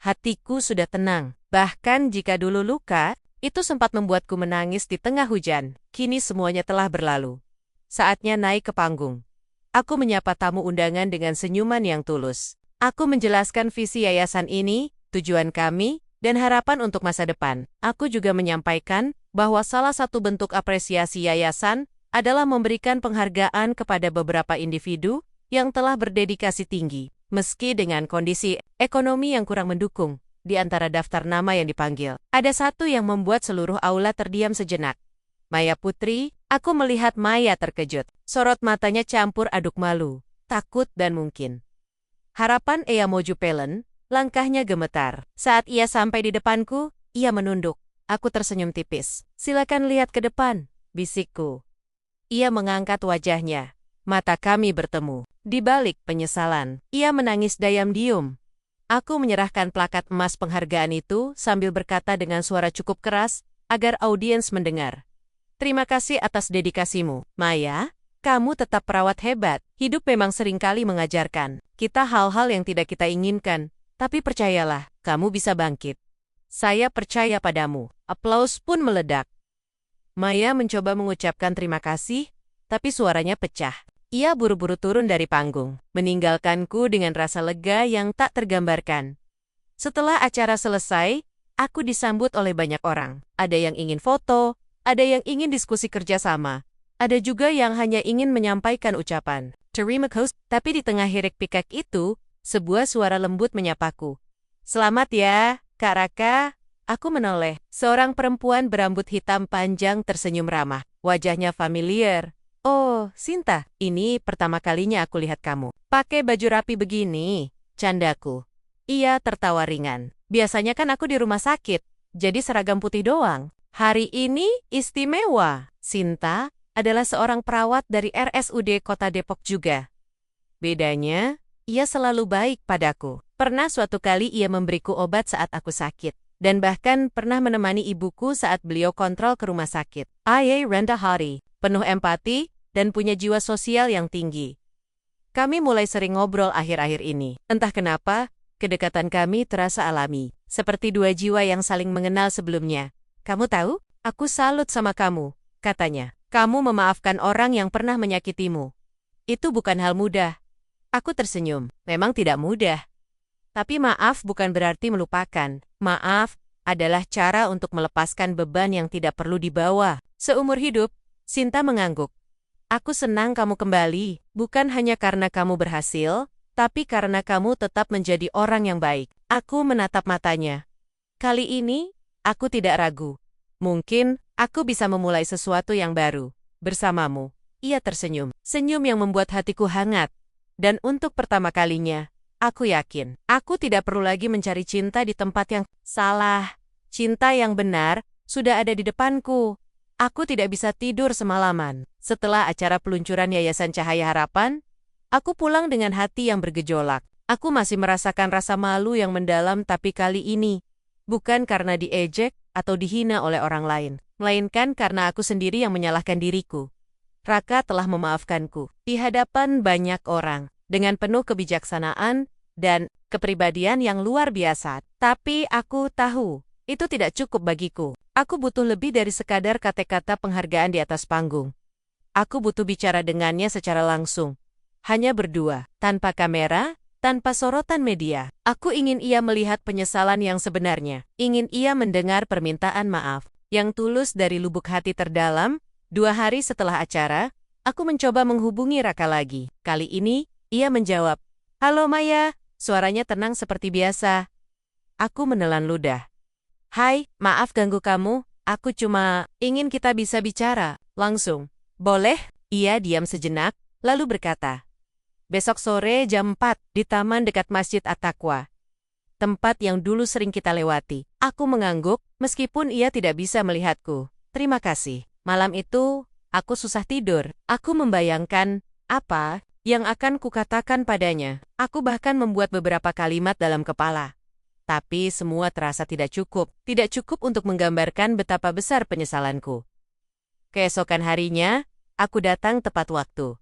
Hatiku sudah tenang. Bahkan jika dulu luka, itu sempat membuatku menangis di tengah hujan. Kini semuanya telah berlalu. Saatnya naik ke panggung. Aku menyapa tamu undangan dengan senyuman yang tulus. Aku menjelaskan visi yayasan ini, tujuan kami, dan harapan untuk masa depan. Aku juga menyampaikan bahwa salah satu bentuk apresiasi yayasan adalah memberikan penghargaan kepada beberapa individu yang telah berdedikasi tinggi, meski dengan kondisi ekonomi yang kurang mendukung. Di antara daftar nama yang dipanggil, ada satu yang membuat seluruh aula terdiam sejenak. Maya Putri. Aku melihat Maya terkejut. Sorot matanya campur aduk malu, takut, dan mungkin harapan. Ia Moju Pelen, langkahnya gemetar. Saat ia sampai di depanku, ia menunduk. Aku tersenyum tipis. Silakan lihat ke depan, bisikku. Ia mengangkat wajahnya. Mata kami bertemu. Di balik penyesalan, ia menangis diam-diam. Aku menyerahkan plakat emas penghargaan itu sambil berkata dengan suara cukup keras agar audiens mendengar. Terima kasih atas dedikasimu, Maya. Kamu tetap perawat hebat. Hidup memang seringkali mengajarkan kita hal-hal yang tidak kita inginkan, tapi percayalah, kamu bisa bangkit. Saya percaya padamu. Aplaus pun meledak. Maya mencoba mengucapkan terima kasih, tapi suaranya pecah. Ia buru-buru turun dari panggung, meninggalkanku dengan rasa lega yang tak tergambarkan. Setelah acara selesai, aku disambut oleh banyak orang. Ada yang ingin foto, ada yang ingin diskusi kerjasama, ada juga yang hanya ingin menyampaikan ucapan terima kasih. Tapi di tengah hiruk pikuk itu, sebuah suara lembut menyapaku. Selamat ya, Kak Raka. Aku menoleh. Seorang perempuan berambut hitam panjang tersenyum ramah. Wajahnya familiar, Oh, Sinta, ini pertama kalinya aku lihat kamu pakai baju rapi begini, candaku. Ia tertawa ringan. Biasanya kan aku di rumah sakit, jadi seragam putih doang. Hari ini istimewa. Sinta adalah seorang perawat dari RSUD Kota Depok juga. Bedanya, ia selalu baik padaku. Pernah suatu kali ia memberiku obat saat aku sakit. Dan bahkan pernah menemani ibuku saat beliau kontrol ke rumah sakit. Ia rendah hati, penuh empati, dan punya jiwa sosial yang tinggi. Kami mulai sering ngobrol akhir-akhir ini. Entah kenapa, kedekatan kami terasa alami. Seperti dua jiwa yang saling mengenal sebelumnya. Kamu tahu, aku salut sama kamu, katanya. Kamu memaafkan orang yang pernah menyakitimu. Itu bukan hal mudah. Aku tersenyum. Memang tidak mudah. Tapi maaf bukan berarti melupakan. Maaf adalah cara untuk melepaskan beban yang tidak perlu dibawa. Seumur hidup, Sinta mengangguk. Aku senang kamu kembali, bukan hanya karena kamu berhasil, tapi karena kamu tetap menjadi orang yang baik. Aku menatap matanya. Kali ini, aku tidak ragu. Mungkin, aku bisa memulai sesuatu yang baru. Bersamamu. Ia tersenyum. Senyum yang membuat hatiku hangat. Dan untuk pertama kalinya, aku yakin, aku tidak perlu lagi mencari cinta di tempat yang salah. Cinta yang benar sudah ada di depanku. Aku tidak bisa tidur semalaman. Setelah acara peluncuran Yayasan Cahaya Harapan, aku pulang dengan hati yang bergejolak. Aku masih merasakan rasa malu yang mendalam, tapi kali ini, bukan karena diejek atau dihina oleh orang lain, melainkan karena aku sendiri yang menyalahkan diriku. Raka telah memaafkanku di hadapan banyak orang, dengan penuh kebijaksanaan dan kepribadian yang luar biasa. Tapi aku tahu, itu tidak cukup bagiku. Aku butuh lebih dari sekadar kata-kata penghargaan di atas panggung. Aku butuh bicara dengannya secara langsung. Hanya berdua, tanpa kamera, tanpa sorotan media. Aku ingin ia melihat penyesalan yang sebenarnya. Ingin ia mendengar permintaan maaf yang tulus dari lubuk hati terdalam. 2 hari setelah acara, aku mencoba menghubungi Raka lagi. Kali ini, ia menjawab. Halo Maya, suaranya tenang seperti biasa. Aku menelan ludah. Hai, maaf ganggu kamu, aku cuma ingin kita bisa bicara langsung. Boleh? Ia diam sejenak, lalu berkata. Besok sore jam 4 di taman dekat Masjid At-Taqwa. Tempat yang dulu sering kita lewati. Aku mengangguk, meskipun ia tidak bisa melihatku. Terima kasih. Malam itu, aku susah tidur. Aku membayangkan apa yang akan kukatakan padanya. Aku bahkan membuat beberapa kalimat dalam kepala. Tapi semua terasa tidak cukup. Tidak cukup untuk menggambarkan betapa besar penyesalanku. Keesokan harinya, aku datang tepat waktu.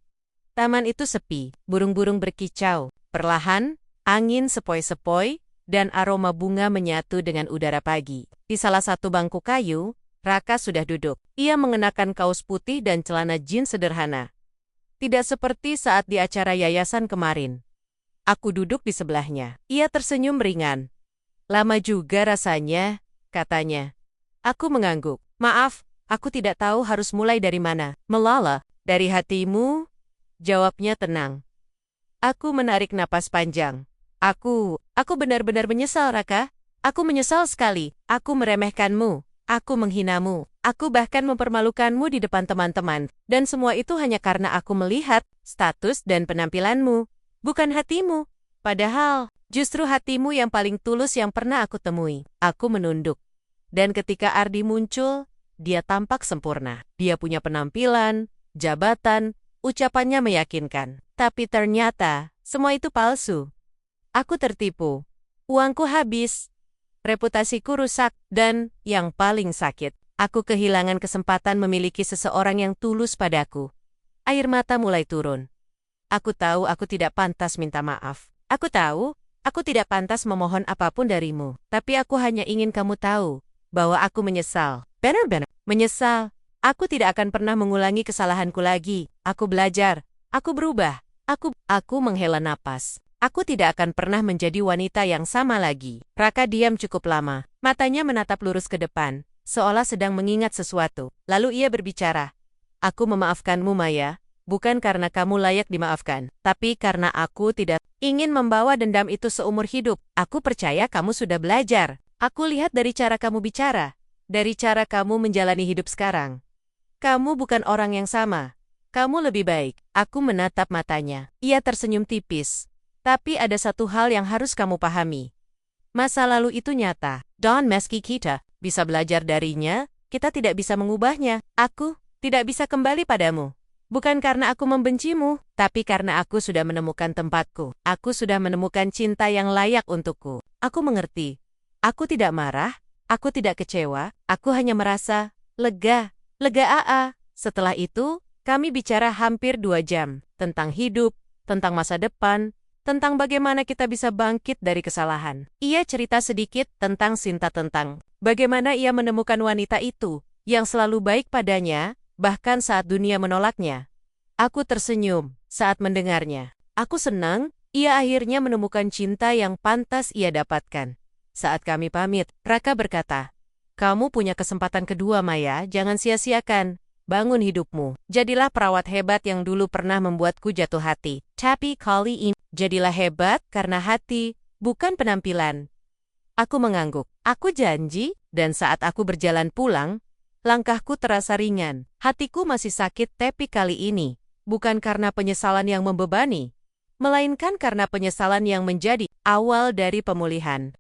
Taman itu sepi, burung-burung berkicau. Perlahan, angin sepoi-sepoi, dan aroma bunga menyatu dengan udara pagi. Di salah satu bangku kayu, Raka sudah duduk. Ia mengenakan kaos putih dan celana jeans sederhana. Tidak seperti saat di acara yayasan kemarin. Aku duduk di sebelahnya. Ia tersenyum ringan. Lama juga rasanya, katanya. Aku mengangguk. Maaf, aku tidak tahu harus mulai dari mana. Melala, dari hatimu? Jawabnya tenang. Aku menarik napas panjang. Aku benar-benar menyesal, Raka. Aku menyesal sekali. Aku meremehkanmu. Aku menghinamu. Aku bahkan mempermalukanmu di depan teman-teman. Dan semua itu hanya karena aku melihat status dan penampilanmu. Bukan hatimu. Padahal, justru hatimu yang paling tulus yang pernah aku temui. Aku menunduk. Dan ketika Ardi muncul, dia tampak sempurna. Dia punya penampilan, jabatan, ucapannya meyakinkan. Tapi ternyata, semua itu palsu. Aku tertipu. Uangku habis. Reputasiku rusak, dan, yang paling sakit, aku kehilangan kesempatan memiliki seseorang yang tulus padaku. Air mata mulai turun. Aku tahu aku tidak pantas minta maaf. Aku tahu, aku tidak pantas memohon apapun darimu. Tapi aku hanya ingin kamu tahu, bahwa aku menyesal. Benar-benar menyesal. Aku tidak akan pernah mengulangi kesalahanku lagi. Aku belajar. Aku berubah. Aku menghela napas. Aku tidak akan pernah menjadi wanita yang sama lagi. Raka diam cukup lama. Matanya menatap lurus ke depan, seolah sedang mengingat sesuatu. Lalu ia berbicara. Aku memaafkanmu, Maya, bukan karena kamu layak dimaafkan, tapi karena aku tidak ingin membawa dendam itu seumur hidup. Aku percaya kamu sudah belajar. Aku lihat dari cara kamu bicara, dari cara kamu menjalani hidup sekarang. Kamu bukan orang yang sama. Kamu lebih baik. Aku menatap matanya. Ia tersenyum tipis. Tapi ada satu hal yang harus kamu pahami. Masa lalu itu nyata. Dan meski kita bisa belajar darinya, kita tidak bisa mengubahnya. Aku tidak bisa kembali padamu. Bukan karena aku membencimu, tapi karena aku sudah menemukan tempatku. Aku sudah menemukan cinta yang layak untukku. Aku mengerti. Aku tidak marah, aku tidak kecewa, aku hanya merasa lega. Lega AA. Setelah itu, kami bicara hampir 2 jam. Tentang hidup, tentang masa depan, tentang bagaimana kita bisa bangkit dari kesalahan. Ia cerita sedikit tentang Sinta, tentang bagaimana ia menemukan wanita itu, yang selalu baik padanya, bahkan saat dunia menolaknya. Aku tersenyum saat mendengarnya. Aku senang, ia akhirnya menemukan cinta yang pantas ia dapatkan. Saat kami pamit, Raka berkata, "Kamu punya kesempatan kedua, Maya, jangan sia-siakan. Bangun hidupmu. Jadilah perawat hebat yang dulu pernah membuatku jatuh hati. Tapi kali ini, jadilah hebat karena hati, bukan penampilan." Aku mengangguk. Aku janji, dan saat aku berjalan pulang, langkahku terasa ringan. Hatiku masih sakit, tapi kali ini, bukan karena penyesalan yang membebani, melainkan karena penyesalan yang menjadi awal dari pemulihan.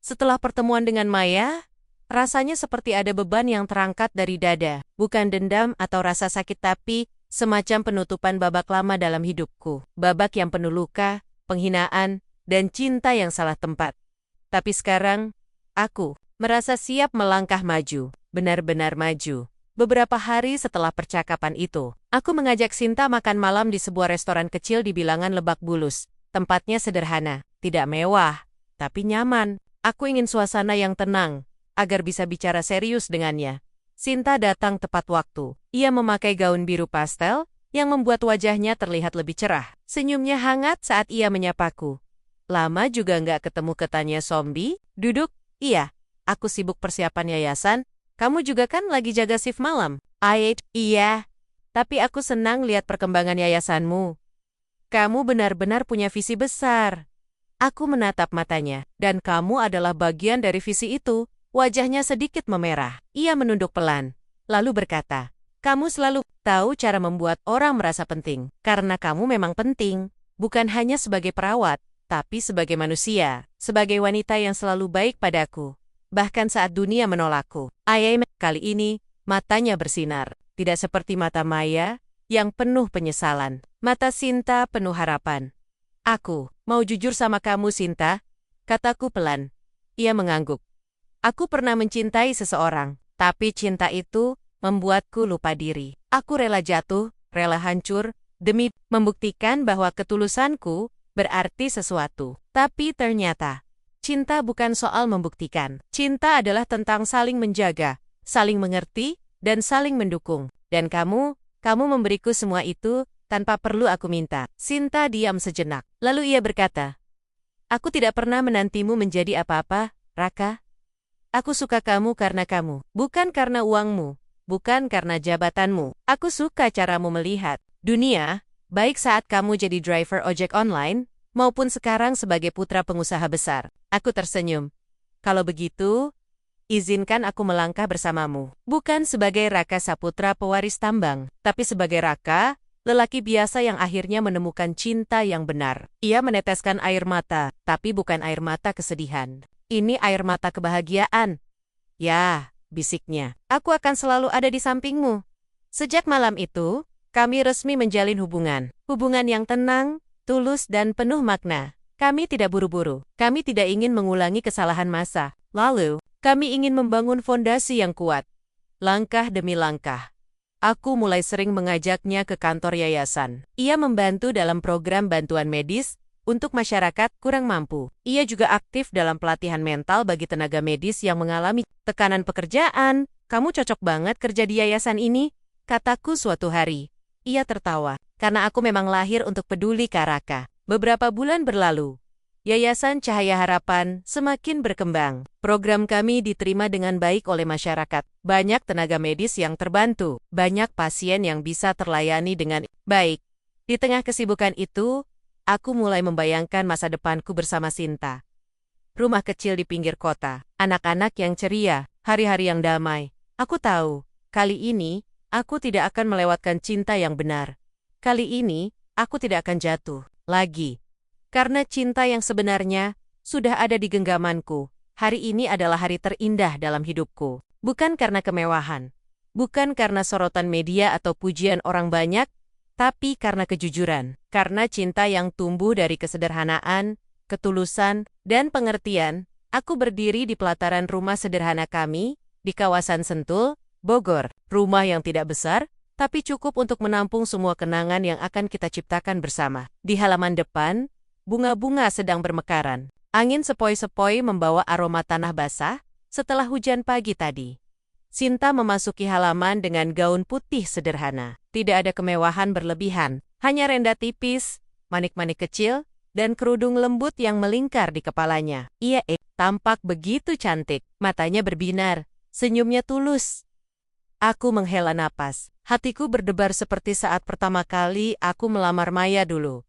Setelah pertemuan dengan Maya, rasanya seperti ada beban yang terangkat dari dada. Bukan dendam atau rasa sakit, tapi semacam penutupan babak lama dalam hidupku. Babak yang penuh luka, penghinaan, dan cinta yang salah tempat. Tapi sekarang, aku merasa siap melangkah maju. Benar-benar maju. Beberapa hari setelah percakapan itu, aku mengajak Sinta makan malam di sebuah restoran kecil di bilangan Lebak Bulus. Tempatnya sederhana, tidak mewah, tapi nyaman. Aku ingin suasana yang tenang, agar bisa bicara serius dengannya. Sinta datang tepat waktu. Ia memakai gaun biru pastel, yang membuat wajahnya terlihat lebih cerah. Senyumnya hangat saat ia menyapaku. "Lama juga nggak ketemu," katanya. "Zombie, duduk." "Iya, aku sibuk persiapan yayasan. Kamu juga kan lagi jaga shift malam?" Iya. Tapi aku senang lihat perkembangan yayasanmu. Kamu benar-benar punya visi besar." Aku menatap matanya. "Dan kamu adalah bagian dari visi itu." Wajahnya sedikit memerah. Ia menunduk pelan, lalu berkata, "Kamu selalu tahu cara membuat orang merasa penting. Karena kamu memang penting, bukan hanya sebagai perawat, tapi sebagai manusia, sebagai wanita yang selalu baik padaku. Bahkan saat dunia menolakku." Kali ini, matanya bersinar. Tidak seperti mata Maya, yang penuh penyesalan. Mata Sinta penuh harapan. "Aku mau jujur sama kamu, Sinta," kataku pelan. Ia mengangguk. "Aku pernah mencintai seseorang, tapi cinta itu membuatku lupa diri. Aku rela jatuh, rela hancur, demi membuktikan bahwa ketulusanku berarti sesuatu. Tapi ternyata, cinta bukan soal membuktikan. Cinta adalah tentang saling menjaga, saling mengerti, dan saling mendukung. Dan kamu memberiku semua itu tanpa perlu aku minta." Sinta diam sejenak. Lalu ia berkata, "Aku tidak pernah menantimu menjadi apa-apa, Raka. Aku suka kamu karena kamu, bukan karena uangmu, bukan karena jabatanmu. Aku suka caramu melihat dunia, baik saat kamu jadi driver ojek online, maupun sekarang sebagai putra pengusaha besar." Aku tersenyum. "Kalau begitu, izinkan aku melangkah bersamamu. Bukan sebagai Raka Saputra pewaris tambang, tapi sebagai Raka, lelaki biasa yang akhirnya menemukan cinta yang benar." Ia meneteskan air mata, tapi bukan air mata kesedihan. "Ini air mata kebahagiaan." "Ya," bisiknya, "aku akan selalu ada di sampingmu." Sejak malam itu, kami resmi menjalin hubungan. Hubungan yang tenang, tulus, dan penuh makna. Kami tidak buru-buru. Kami tidak ingin mengulangi kesalahan masa lalu. Kami ingin membangun fondasi yang kuat. Langkah demi langkah. Aku mulai sering mengajaknya ke kantor yayasan. Ia membantu dalam program bantuan medis untuk masyarakat kurang mampu. Ia juga aktif dalam pelatihan mental bagi tenaga medis yang mengalami tekanan pekerjaan. "Kamu cocok banget kerja di yayasan ini," kataku suatu hari. Ia tertawa, "Karena aku memang lahir untuk peduli ke Raka." Beberapa bulan berlalu. Yayasan Cahaya Harapan semakin berkembang. Program kami diterima dengan baik oleh masyarakat. Banyak tenaga medis yang terbantu. Banyak pasien yang bisa terlayani dengan baik. Di tengah kesibukan itu, aku mulai membayangkan masa depanku bersama Sinta. Rumah kecil di pinggir kota, anak-anak yang ceria, hari-hari yang damai. Aku tahu, kali ini, Aku tidak akan melewatkan cinta yang benar. Kali ini, aku tidak akan jatuh lagi. Karena cinta yang sebenarnya sudah ada di genggamanku. Hari ini adalah hari terindah dalam hidupku. Bukan karena kemewahan. Bukan karena sorotan media atau pujian orang banyak, tapi karena kejujuran. Karena cinta yang tumbuh dari kesederhanaan, ketulusan, dan pengertian, aku berdiri di pelataran rumah sederhana kami, di kawasan Sentul, Bogor. Rumah yang tidak besar, tapi cukup untuk menampung semua kenangan yang akan kita ciptakan bersama. Di halaman depan, bunga-bunga sedang bermekaran. Angin sepoi-sepoi membawa aroma tanah basah setelah hujan pagi tadi. Sinta memasuki halaman dengan gaun putih sederhana. Tidak ada kemewahan berlebihan, hanya renda tipis, manik-manik kecil, dan kerudung lembut yang melingkar di kepalanya. Ia tampak begitu cantik, matanya berbinar, senyumnya tulus. Aku menghela napas. Hatiku berdebar seperti saat pertama kali aku melamar Maya dulu.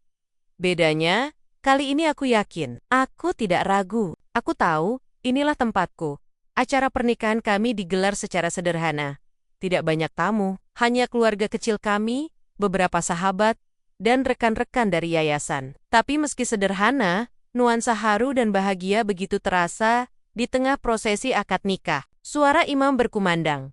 Bedanya, kali ini aku yakin. Aku tidak ragu. Aku tahu, inilah tempatku. Acara pernikahan kami digelar secara sederhana. Tidak banyak tamu, hanya keluarga kecil kami, beberapa sahabat, dan rekan-rekan dari yayasan. Tapi meski sederhana, nuansa haru dan bahagia begitu terasa di tengah prosesi akad nikah. Suara imam berkumandang.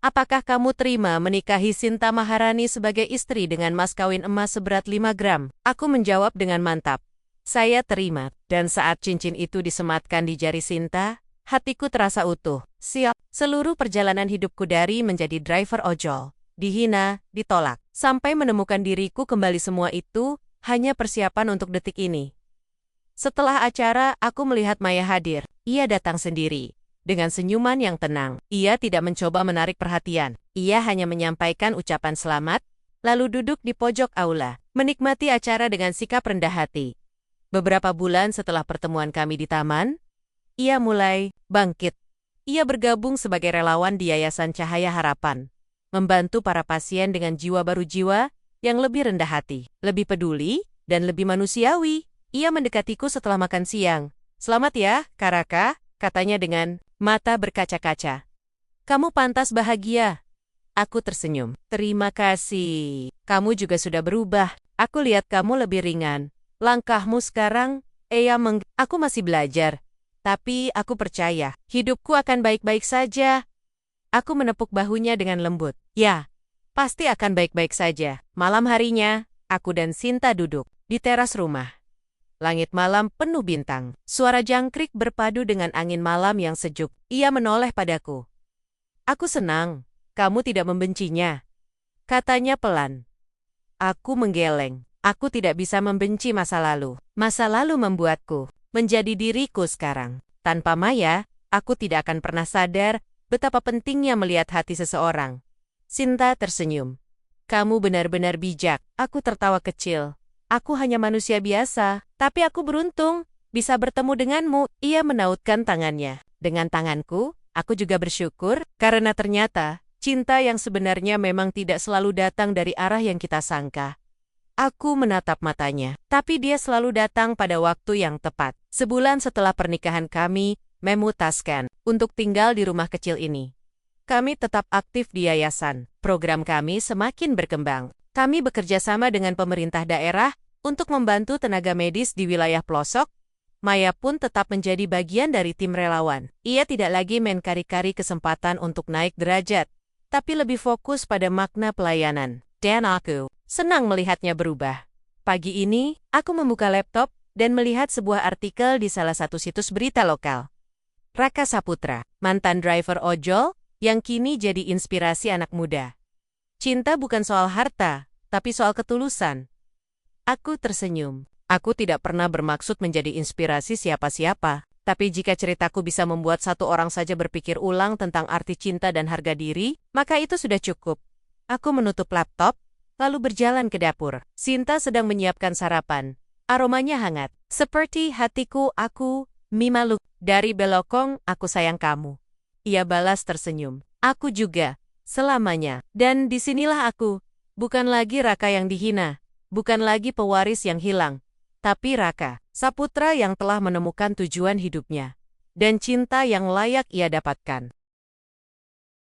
Apakah kamu terima menikahi Sinta Maharani sebagai istri dengan mas kawin emas seberat 5 gram? Aku menjawab dengan mantap. Saya terima. Dan saat cincin itu disematkan di jari Sinta, hatiku terasa utuh. Siap. Seluruh perjalanan hidupku dari menjadi driver ojol, dihina, ditolak, sampai menemukan diriku kembali, semua itu hanya persiapan untuk detik ini. Setelah acara, aku melihat Maya hadir. Ia datang sendiri. Dengan senyuman yang tenang, ia tidak mencoba menarik perhatian. Ia hanya menyampaikan ucapan selamat, lalu duduk di pojok aula, menikmati acara dengan sikap rendah hati. Beberapa bulan setelah pertemuan kami di taman, ia mulai bangkit. Ia bergabung sebagai relawan di Yayasan Cahaya Harapan, membantu para pasien dengan jiwa baru, jiwa yang lebih rendah hati, lebih peduli, dan lebih manusiawi. Ia mendekatiku setelah makan siang. Selamat ya, Karaka, katanya dengan mata berkaca-kaca. Kamu pantas bahagia. Aku tersenyum. Terima kasih. Kamu juga sudah berubah. Aku lihat kamu lebih ringan. Langkahmu sekarang, aku masih belajar. Tapi aku percaya, hidupku akan baik-baik saja. Aku menepuk bahunya dengan lembut. Ya, pasti akan baik-baik saja. Malam harinya, aku dan Sinta duduk di teras rumah. Langit malam penuh bintang. Suara jangkrik berpadu dengan angin malam yang sejuk. Ia menoleh padaku. Aku senang, kamu tidak membencinya, katanya pelan. Aku menggeleng. Aku tidak bisa membenci masa lalu. Masa lalu membuatku menjadi diriku sekarang. Tanpa Maya, aku tidak akan pernah sadar betapa pentingnya melihat hati seseorang. Sinta tersenyum. Kamu benar-benar bijak. Aku tertawa kecil. Aku hanya manusia biasa, tapi aku beruntung bisa bertemu denganmu. Ia menautkan tangannya. Dengan tanganku, aku juga bersyukur, karena ternyata cinta yang sebenarnya memang tidak selalu datang dari arah yang kita sangka. Aku menatap matanya, tapi dia selalu datang pada waktu yang tepat. Sebulan setelah pernikahan kami memutuskan untuk tinggal di rumah kecil ini. Kami tetap aktif di yayasan. Program kami semakin berkembang. Kami bekerja sama dengan pemerintah daerah untuk membantu tenaga medis di wilayah pelosok. Maya pun tetap menjadi bagian dari tim relawan. Ia tidak lagi mencari-cari kesempatan untuk naik derajat, tapi lebih fokus pada makna pelayanan. Dan aku senang melihatnya berubah. Pagi ini, aku membuka laptop dan melihat sebuah artikel di salah satu situs berita lokal. Raka Saputra, mantan driver ojol, yang kini jadi inspirasi anak muda. Cinta bukan soal harta, tapi soal ketulusan. Aku tersenyum. Aku tidak pernah bermaksud menjadi inspirasi siapa-siapa, tapi jika ceritaku bisa membuat satu orang saja berpikir ulang tentang arti cinta dan harga diri, maka itu sudah cukup. Aku menutup laptop, lalu berjalan ke dapur. Sinta sedang menyiapkan sarapan. Aromanya hangat. Seperti hatiku, aku, Mimaluk. Dari belokong, aku sayang kamu. Ia balas tersenyum. Aku juga, selamanya. Dan disinilah aku. Bukan lagi Raka yang dihina. Bukan lagi pewaris yang hilang. Tapi Raka, Saputra yang telah menemukan tujuan hidupnya. Dan cinta yang layak ia dapatkan.